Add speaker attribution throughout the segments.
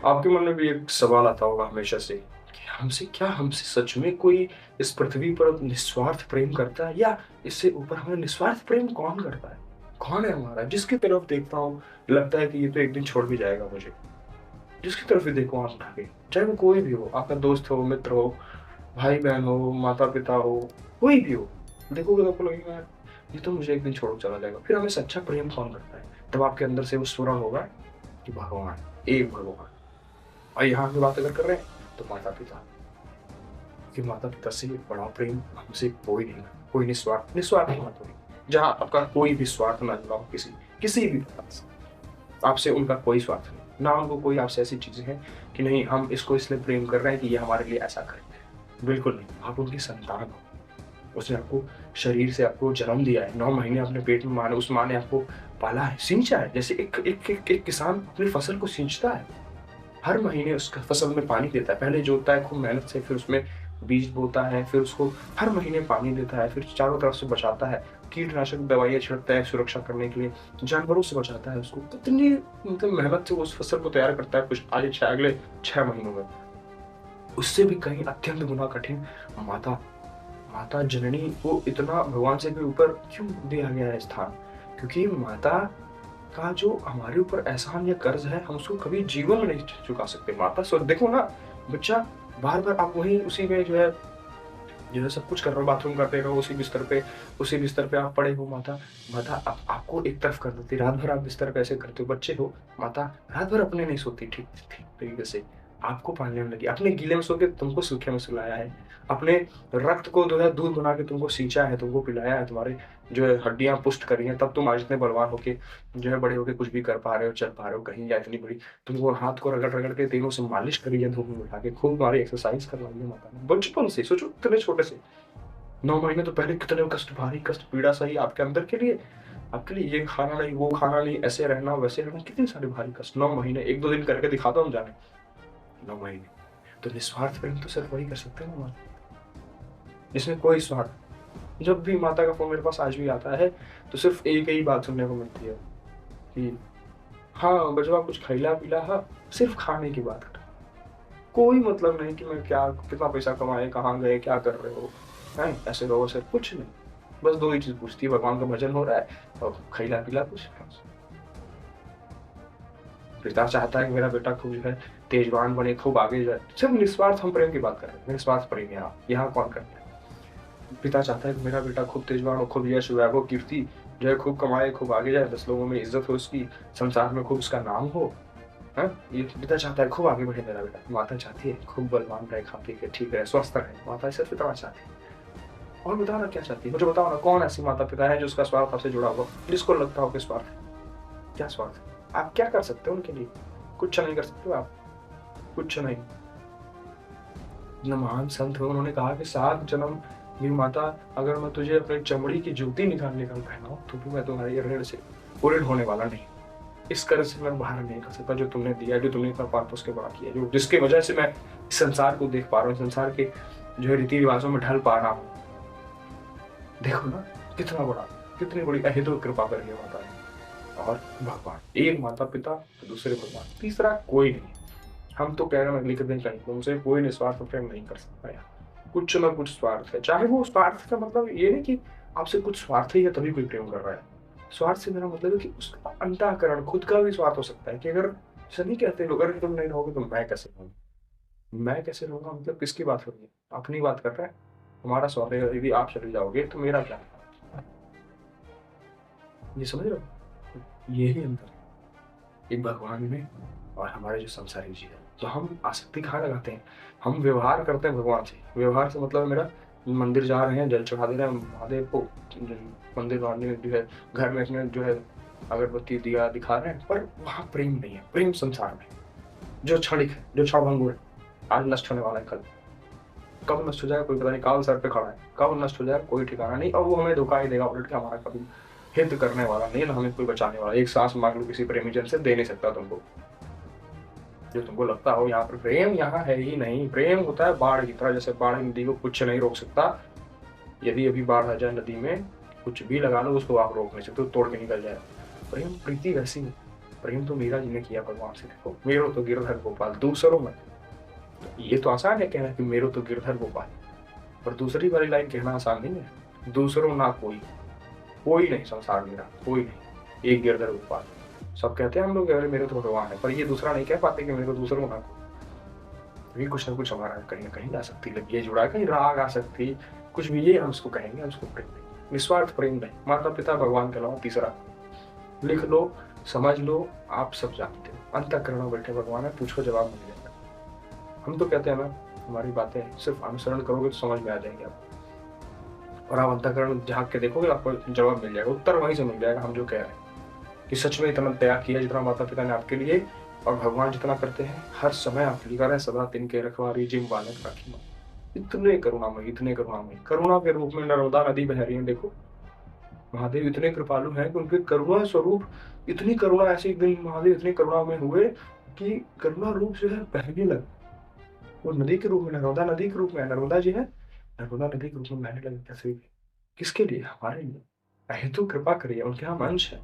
Speaker 1: आपके मन में भी एक सवाल आता होगा हमेशा से कि हमसे सच में कोई इस पृथ्वी पर निस्वार्थ प्रेम करता है, या इससे ऊपर हमें निस्वार्थ प्रेम कौन करता है? कौन है हमारा जिसकी तरफ देखता हूँ लगता है कि ये तो एक दिन छोड़ भी जाएगा मुझे। जिसकी तरफ भी देखो आँख उठा के, चाहे वो कोई भी हो, आपका दोस्त हो, मित्र हो, भाई-बहन हो, माता-पिता हो, कोई भी हो। देखोगे तो आपको लगेगा यार ये तो मुझे एक दिन छोड़ के चला जाएगा। फिर हमें सच्चा प्रेम कौन करता है? तब आपके अंदर से वो स्फुरण होगा कि भगवान, एक भगवान। और यहाँ की बात अगर कर रहे हैं तो माता-पिता, कि माता-पिता से बड़ा प्रेम हमसे कोई नहीं है, कोई निस्वार्थ मत होइए। जहाँ आपका कोई भी स्वार्थ ना जुड़ा हो किसी भी प्रकार से, आपसे उनका कोई स्वार्थ नहीं। ना उनको कोई आपसे ऐसी चीज़ें हैं कि नहीं हम इसको इसलिए प्रेम कर रहे हैं कि ये हमारे लिए ऐसा करे। बिल्कुल नहीं, आप उनकी संतान हो। उसने आपको शरीर से आपको जन्म दिया है, 9 महीने अपने पेट में उस माँ ने आपको पाला है, सींचा है। जैसे एक किसान अपनी फसल को सींचता है। हर महीने उस फसल में पानी देता है, पहले जोतता है खूब मेहनत से, फिर उसमें बीज बोता है, फिर उसको हर महीने पानी देता है, फिर चारों तरफ से बचाता है, कीटनाशक दवाइयाँ छिड़कता है सुरक्षा करने के लिए, जानवरों से बचाता है उसको। कितनी मतलब मेहनत से वो उस फसल को तैयार करता है कुछ अगले 6 महीनों में। उससे भी कहीं अत्यंत गुना कठिन माता माता जननी को इतना भगवान से भी ऊपर क्यों दिया गया है स्थान? क्योंकि माता का जो हमारे ऊपर एहसान या कर्ज है, हम उसको कभी जीवन में नहीं चुका सकते। माता स्वर्ग देखो ना, बच्चा बार-बार आप वहीं उसी में जो है सब कुछ कर रहे हो, बाथरूम करते रहो उसी बिस्तर पे आप पड़े हो। माता माता आपको एक तरफ कर देती है, रात भर आप बिस्तर पे ऐसे करते हो, बच्चे हो, माता रात भर अपने नहीं सोती ठीक ठीक तरीके से, आपको पालने में लगी। अपने गीले में सो के तुमको सूखे में सुलाया है, अपने रक्त को जो है दूध बना के तुमको सींचा है, तुमको पिलाया है, तुम्हारे जो है हड्डियाँ पुष्ट करी हैं, तब तुम आज इतने बलवान होके जो है बड़े होके कुछ भी कर पा रहे हो, चल पा रहे हो कहीं, या इतनी बड़ी तुमको हाथ को रगड़-रगड़ के तेलों से मालिश करी है धूप में बिठा के, खूब तुम्हारी एक्सरसाइज करवाई है माता ने। बचपन से सोचो इतने छोटे से, 9 महीने तो पहले कितने कष्ट, भारी कष्ट, पीड़ा सही आपके अंदर के लिए, आपके लिए ये खाना नहीं, वो खाना नहीं, ऐसे रहना, वैसे रहना, कितने सारे भारी कष्ट। 9 महीने 1-2 दिन करके दिखा दो हम जाने, 9 महीने। तो निस्वार्थ प्रेम तो सिर्फ वही कर सकते हैं ना माँ, जिसमें कोई स्वार्थ। जब भी माता का फ़ोन मेरे पास आज भी आता है, तो सिर्फ एक ही बात सुनने को मिलती है कि हाँ, बचवा कुछ खइला-पिला हा? सिर्फ खाने की बात। कोई मतलब नहीं कि मैं क्या कितना पैसा कमाए, कहाँ गए, क्या कर रहे हो? हैं? ऐसे रहो वैसे कुछ नहीं। बस 2 ही चीज़ पूछती है, भगवान का भजन हो रहा है और खइला-पिला कुछ बस। पिता चाहता है कि मेरा बेटा खूब जो है तेजवान बने, खूब आगे जाए। सिर्फ निस्वार्थ हम प्रेम की बात कर रहे हैं, निस्वार्थ प्रेम यहाँ कौन करता है? पिता चाहता है कि मेरा बेटा खूब तेजवान हो, खूब यश, वैभव, कीर्ति जो है खूब कमाए, खूब आगे जाए, 10 लोगों में इज़्ज़त हो उसकी, संसार में खूब उसका नाम हो। हाँ, ये पिता चाहता है खूब आगे बढ़े मेरा बेटा, माता चाहती है खूब बलवान रहे, खा पी के ठीक रहे, स्वस्थ रहे, माता सिर्फ इतना चाहती है। और बताओ ना क्या चाहती है? मुझे बताओ ना कौन ऐसी माता-पिता है जिसका स्वार्थ आपसे जुड़ा हुआ हो, जिसको लगता हो कि स्वार्थ है? क्या स्वार्थ है? आप क्या कर सकते हो उनके लिए? कुछ नहीं कर सकते हो आप, कुछ नहीं। जो महान संत हैं उन्होंने कहा कि 7 जन्म भी माता, अगर मैं तुझे अपनी चमड़ी की जूती निकाल-निकाल पहनाऊँ, तो भी मैं तुम्हारे ऋण से पूर्ण होने वाला नहीं। इस कर्ज से मैं बाहर नहीं निकल सकता जो तुमने दिया है, जो तुमने इतना पाल-पोस के बड़ा किया है, जो जिसकी वजह से मैं इस संसार को देख पा रहा हूँ, संसार के जो है रीति-रिवाज़ों में ढल पा रहा हूँ। देखो ना, कितना बड़ा, कितनी बड़ी अहेतुक कृपा करी है माता ने। और भगवान, एक माता-पिता, दूसरे भगवान, तीसरा कोई नहीं। हम तो कह रहे हैं लिख दें कहीं, तुमसे कोई निस्वार्थ प्रेम नहीं कर सकता यार। कुछ ना कुछ स्वार्थ है, चाहे वो स्वार्थ का मतलब ये नहीं कि आपसे कुछ स्वार्थ ही है तभी कोई प्रेम कर रहा है। स्वार्थ से मेरा मतलब है कि उसका अंतःकरण खुद का भी स्वार्थ हो सकता है कि अगर सभी कहते हैं लोग अगर तुम नहीं रहोगे तो मैं कैसे रहूँगा? मैं कैसे रहूँगा मतलब किसकी बात हो रही है? अपनी बात कर रहा है। हमारा स्वार्थ है यदि आप चले जाओगे तो मेरा क्या? ये समझ रहे हो? यही अंतर है। एक भगवान में और हमारे जो संसारी जीवन। तो हम आसक्ति कहाँ लगाते हैं? हम व्यवहार करते हैं भगवान से। व्यवहार से मतलब है मेरा मंदिर जा रहे हैं, जल चढ़ा दे रहे हैं महादेव को, मंदिर वाले जो है घर में अपने जो है अगरबत्ती दिया दिखा रहे हैं, पर वहाँ प्रेम नहीं है। प्रेम संसार में जो क्षणिक है, जो क्षणभंगुर है, आज नष्ट होने वाला है कल। कब नष्ट हो जाएगा कोई पता नहीं, काल सर पे खड़ा है। कब नष्ट हो जाएगा कोई ठिकाना नहीं, और वो हमें धोखा ही देगा उलट के, हमारा कभी हित करने वाला नहीं है, ना हमें कोई बचाने वाला। एक सांस माँग लो किसी प्रेमी जन से, दे नहीं सकता तुमको। जो तुमको लगता हो यहाँ पर प्रेम यहाँ है ही नहीं। प्रेम होता है बाढ़ की तरह, जैसे बाढ़ नदी को कुछ नहीं रोक सकता। यदि अभी बाढ़ आ जाए नदी में, कुछ भी लगा लो उसको आप रोक नहीं सकते, तोड़ के निकल जाए। प्रेम प्रीति वैसी है। प्रेम तो मीरा जी ने किया भगवान से। देखो, मेरो तो गिरधर गोपाल दूसरों में, ये तो आसान है कहना कि मेरो तो गिरधर गोपाल, पर दूसरी वाली लाइन कहना आसान नहीं है। दूसरों ना कोई, कोई नहीं संसार मेरा, कोई नहीं, एक गिरधर गोपाल। सब कहते हैं हम लोग, अरे मेरे तो भगवान है, पर ये दूसरा नहीं कह पाते कि मेरे को दूसरों ना कोई। कुछ ना कुछ हमारा कहीं ना कहीं आसक्ति लगी है जुड़ा, कहीं राग आसक्ति, कुछ भी, ये हम उसको कहेंगे, हम उसको प्रेम नहीं, निस्वार्थ प्रेम नहीं। माता पिता भगवान के अलावा तीसरा, लिख लो, समझ लो, आप सब जानते हो, अंतःकरण में बैठे भगवान है, पूछो जवाब मिल जाएगा। हम तो कहते हैं ना, हमारी बातें सिर्फ अनुसरण करोगे तो समझ में आ जाएंगे आपको, और आप अंतःकरण झांक के देखोगे आपको जवाब मिल जाएगा, उत्तर वहीं से मिल जाएगा। हम जो कह रहे हैं कि सच में इतना त्याग किया जितना माता पिता ने आपके लिए, और भगवान जितना करते हैं हर समय आपके लिए कर रहे हैं, सदा दिन के रखवारी जिम बालक राखी माँ। इतने करुणामयी, इतने करुणामयी, करुणा के रूप में नर्मदा नदी बह रही है। देखो, महादेव इतने कृपालु हैं कि उनके करुणा स्वरूप, इतनी करुणा, ऐसे एक दिन महादेव इतने करुणा में हुए कि करुणा रूप जो है बहने लगा। वो नदी के रूप में, नर्मदा नदी के रूप में, नर्मदा जी है, नर्मदा नदी के रूप में बहने लगे। कैसे? किसके लिए? हमारे लिए। हेतु कृपा करिए, उनके हम अंश है।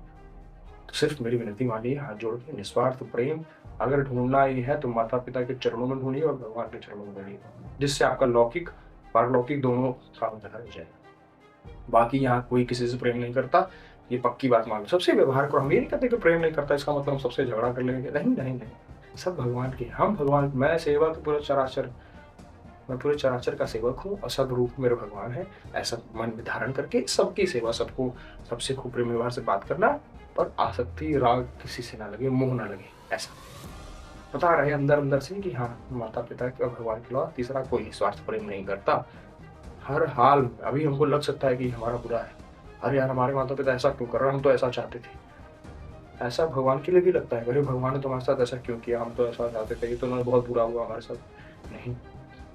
Speaker 1: तो सिर्फ मेरी विनती मानिए, हाथ जोड़ के, निस्वार्थ प्रेम अगर ढूंढना ही है तो माता पिता के चरणों में ढूंढिए और भगवान के चरणों में ढूंढिए, जिससे आपका लौकिक पारलौकिक दोनों काम हो जाए। बाकी यहाँ कोई किसी से प्रेम नहीं करता, ये पक्की बात मान लो। सबसे व्यवहार करो, हम ये नहीं कहते कि प्रेम नहीं करता इसका मतलब हम सबसे झगड़ा कर लेंगे, नहीं नहीं नहीं, सब भगवान के, हम भगवान, मैं सेवक पूरा चराचर, मैं पूरे चराचर का सेवक हूँ और सब रूप मेरे भगवान है। ऐसा मन में धारण करके सबकी सेवा, सबको, सबसे खूब प्रेम व्यवहार से बात करना, और आसक्ति राग किसी से ना लगे, मोह ना लगे। ऐसा पता रहे अंदर अंदर से कि हाँ, माता पिता के और भगवान के अलावा तीसरा कोई स्वार्थ प्रेम नहीं करता। हर हाल में, अभी हमको लग सकता है कि हमारा बुरा है, अरे यार हमारे माता पिता ऐसा क्यों कर रहे हैं, हम तो ऐसा चाहते थे। ऐसा भगवान के लिए भी लगता है, अरे भगवान ने तुम्हारे साथ ऐसा क्यों किया, हम तो ऐसा चाहते थे, ये तो उन्होंने बहुत बुरा हुआ हमारे साथ। नहीं,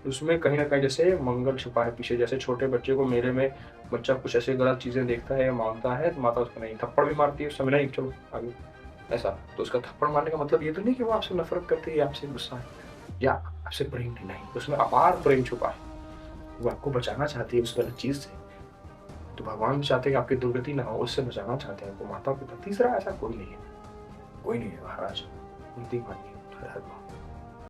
Speaker 1: उसमें कहीं ना कहीं जैसे मंगल छुपा है पीछे। जैसे छोटे बच्चे को, मेले में बच्चा कुछ ऐसे गलत चीजें देखता है या मांगता है तो माता उसको नहीं थप्पड़ भी मारती है उस समय, नहीं चलो आगे, ऐसा। तो उसका थप्पड़ मारने का मतलब ये तो नहीं कि वो आपसे नफरत करती है या आपसे गुस्सा है या आपसे प्रेम नहीं, उसमें अपार प्रेम छुपा है, वो आपको बचाना चाहती है उस गलत चीज से। तो भगवान चाहते हैं कि आपकी दुर्गति ना हो, उससे बचाना चाहते हैं आपको माता पिता। तीसरा ऐसा कोई नहीं है, कोई नहीं है महाराज, नीति मानिए। हर हर